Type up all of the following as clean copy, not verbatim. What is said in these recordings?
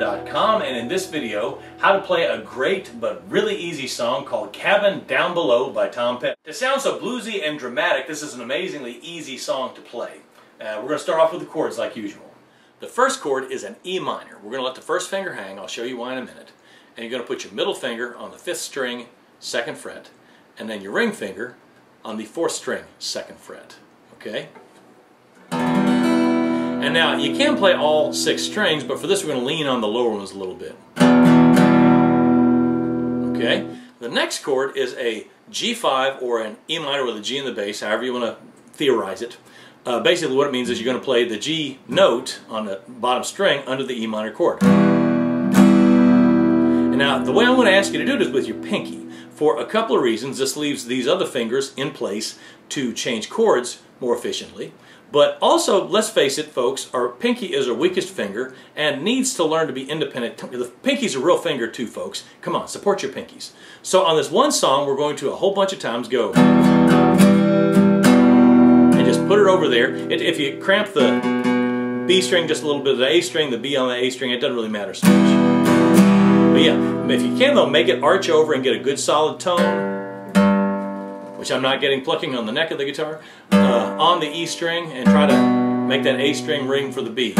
repertoire.com, and in this video, how to play a great but really easy song called Cabin Down Below by Tom Petty. To sound so bluesy and dramatic, this is an amazingly easy song to play. We're going to start off with the chords like usual. The first chord is an E minor. We're going to let the first finger hang. I'll show you why in a minute. And you're going to put your middle finger on the 5th string, 2nd fret, and then your ring finger on the 4th string, 2nd fret. Okay? And now, you can play all 6 strings, but for this we're going to lean on the lower ones a little bit. Okay? The next chord is a G5 or an E minor with a G in the bass, however you want to theorize it. Basically what it means is you're going to play the G note on the bottom string under the E minor chord. And now, the way I'm going to ask you to do it is with your pinky. For a couple of reasons, this leaves these other fingers in place to change chords more efficiently. But also, let's face it, folks, our pinky is our weakest finger and needs to learn to be independent. The pinky's a real finger too, folks. Come on, support your pinkies. So on this one song, we're going to a whole bunch of times go and just put it over there. If you cramp the B string just a little bit of the A string, the B on the A string, it doesn't really matter so much. But yeah, if you can though, make it arch over and get a good solid tone, which I'm not getting plucking on the neck of the guitar, on the E string, and try to make that A string ring for the B.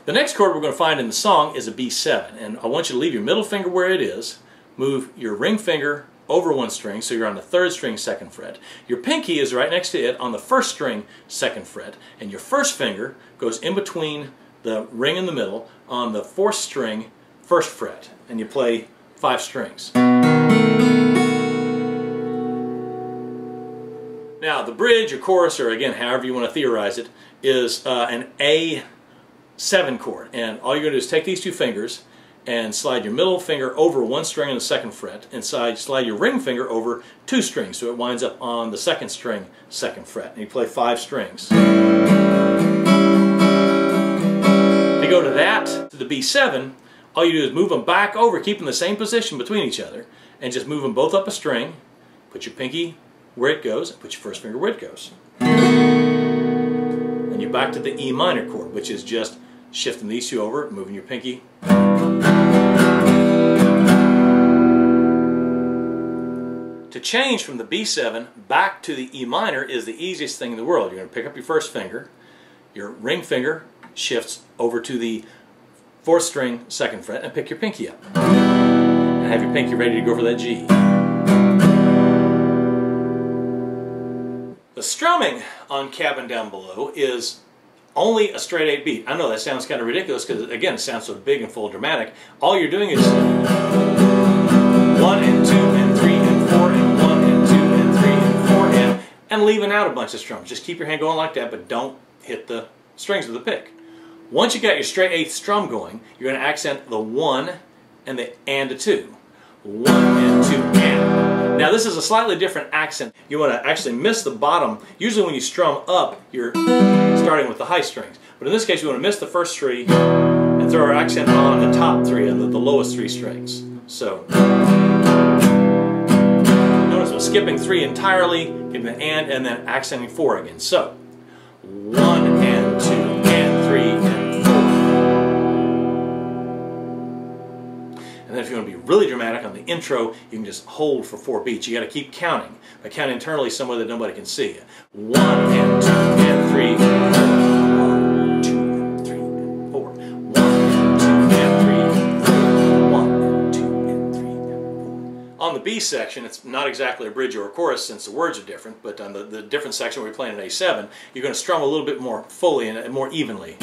The next chord we're going to find in the song is a B7, and I want you to leave your middle finger where it is, move your ring finger over one string, so you're on the 3rd string, 2nd fret. Your pinky is right next to it on the 1st string, 2nd fret, and your first finger goes in between the ring in the middle on the 4th string, 1st fret, and you play 5 strings. Now the bridge or chorus, or again however you want to theorize it, is an A7 chord, and all you're going to do is take these 2 fingers and slide your middle finger over one string on the 2nd fret, and slide your ring finger over 2 strings, so it winds up on the 2nd string, 2nd fret, and you play 5 strings. Go to that, to the B7, all you do is move them back over, keeping the same position between each other, and just move them both up a string, put your pinky where it goes, and put your first finger where it goes. And you're back to the E minor chord, which is just shifting these 2 over, moving your pinky. To change from the B7 back to the E minor is the easiest thing in the world. You're going to pick up your first finger, your ring finger shifts over to the 4th string, 2nd fret, and pick your pinky up. And have your pinky ready to go for that G. The strumming on Cabin Down Below is only a straight 8 beat. I know that sounds kind of ridiculous because, again, it sounds so big and full of dramatic. All you're doing is 1 and 2 and 3 and 4 and 1 and 2 and 3 and 4 and leaving out a bunch of strums. Just keep your hand going like that, but don't hit the strings with the pick. Once you got your straight 8th strum going, you're going to accent the 1 and the and a 2. 1 and 2 and. Now this is a slightly different accent. You want to actually miss the bottom. Usually when you strum up, you're starting with the high strings. But in this case, you want to miss the first 3 and throw our accent on the top 3 and the lowest 3 strings. So notice I'm skipping 3 entirely, giving an and then accenting 4 again. So 1 and 2 and 3 and 4. And then if you want to be really dramatic on the intro, you can just hold for 4 beats. You got to keep counting, but count internally somewhere that nobody can see you. 1 and 2 and 3 and 4. 1, 2 and 3 and 4. 1 and 2 and 3 and 4. 1 and 2 and 3 and 4. On the B section, it's not exactly a bridge or a chorus since the words are different, but on the different section where you're playing an A7, you're going to strum a little bit more fully and more evenly.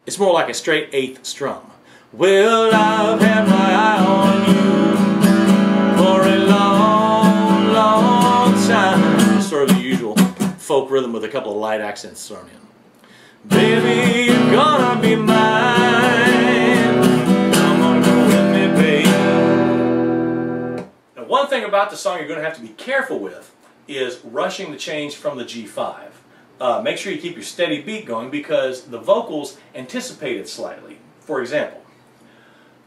It's more like a straight 8th strum. Well, I've had my eye on you for a long, long time. It's sort of the usual folk rhythm with a couple of light accents thrown in. Baby, you're gonna be mine. Come on, go with me, baby. Now, one thing about the song you're going to have to be careful with is rushing the change from the G5. Make sure you keep your steady beat going because the vocals anticipate it slightly. For example,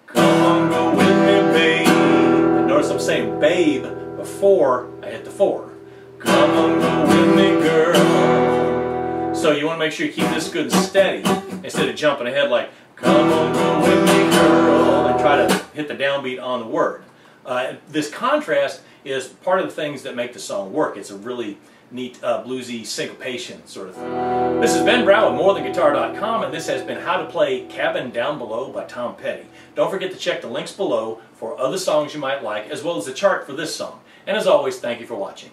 come on, go with me, babe. And notice I'm saying babe before I hit the 4. Come on, go with me, girl. So you want to make sure you keep this good and steady instead of jumping ahead like, come on, go with me, girl, and try to hit the downbeat on the word. This contrast is part of the things that make the song work. It's a really neat bluesy syncopation sort of thing. This is Ben Brown with MoreThanGuitar.com, and this has been How to Play Cabin Down Below by Tom Petty. Don't forget to check the links below for other songs you might like, as well as the chart for this song. And as always, thank you for watching.